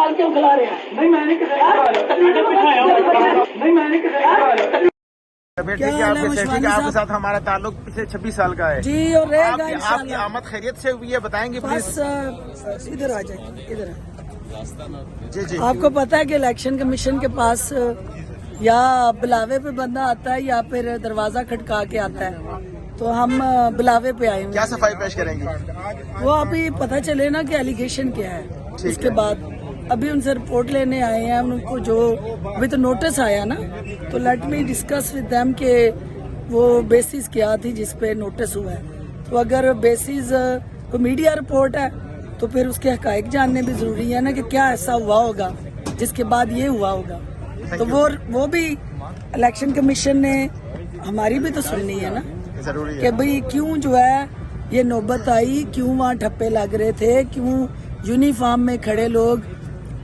गाल क्यों खिला रहे हैं? नहीं मैंने आपके साथ हमारा ताल्लुक पिछले 26 साल का है जी, और रहेगा आपकी इंशाल्लाह। आमद खैरियत से हुई है, बताएंगे प्लीज। बस इधर आ जाइए, इधर जी जी। आपको पता है कि इलेक्शन कमीशन के पास या बुलावे पे बंदा आता है या फिर दरवाजा खटका के आता है, तो हम बुलावे पे आए क्या हैं। सफाई पेश करेंगे? वो अभी पता चले ना कि एलिगेशन क्या है, उसके बाद अभी उनसे रिपोर्ट लेने आए हैं उनको, जो अभी तो नोटिस आया ना, तो let me discuss with them कि वो बेसिस क्या थी जिस पे नोटिस हुआ है। तो अगर बेसिस कोई मीडिया रिपोर्ट है तो फिर उसके हकाइक जानने भी जरूरी है ना कि क्या ऐसा हुआ होगा जिसके बाद ये हुआ होगा। तो वो भी इलेक्शन कमीशन ने हमारी भी तो सुननी है ना जरूरी कि है। भाई क्यों जो है ये नौबत आई, क्यों वहाँ ठप्पे लग रहे थे, क्यों यूनिफॉर्म में खड़े लोग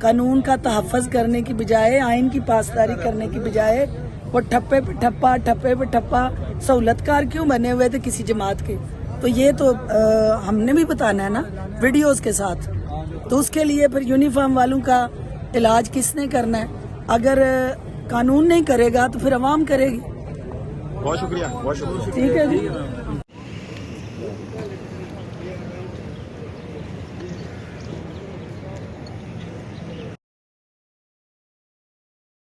कानून का तहफ़्फ़ुज़ करने की बजाय, आइन की पासदारी करने की बजाय वो ठप्पे पे ठप्पा सहूलतकार क्यों बने हुए थे किसी जमात के। तो ये तो हमने भी बताना है ना वीडियोस के साथ। तो उसके लिए फिर यूनिफॉर्म वालों का इलाज किसने करना है? अगर कानून नहीं करेगा तो फिर अवाम करेगी। बहुत शुक्रिया, बहुत शुक्रिया। ठीक है जी।